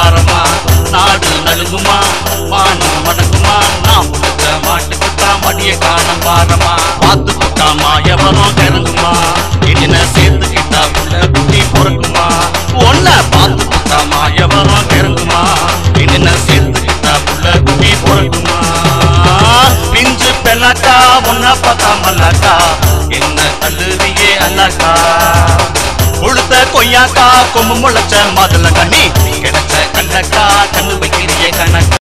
பாரமா நாடு நழுங்குமா மானம் மடங்குமா நான் கொடுத்த மாட்டுக்குத்தா மடிய காண பாரமா பார்த்து குட்டா மாயவரம் கிறங்குமா என்ன சேர்த்துக்கிட்டா உள்ள குட்டி பொறுக்குமா ஒன்ன பார்த்து குட்டா மாயவரம் கிறங்குமா என்ன சேர்த்துக்கிட்டா உள்ள குட்டி பொறுக்குமா பிஞ்சு பெண்ணாக்கா ஒன்ன பார்த்தா மல்லாக்கா என்ன தள்ளுறியே அல்லாக்கா உளுத்த கொய்யாக்கா கொம்பு முளைச்ச மாதுள கண்ணி கிடைச்ச கண்ணக்கா கண்ணு வைக்கிறிய கணக்கா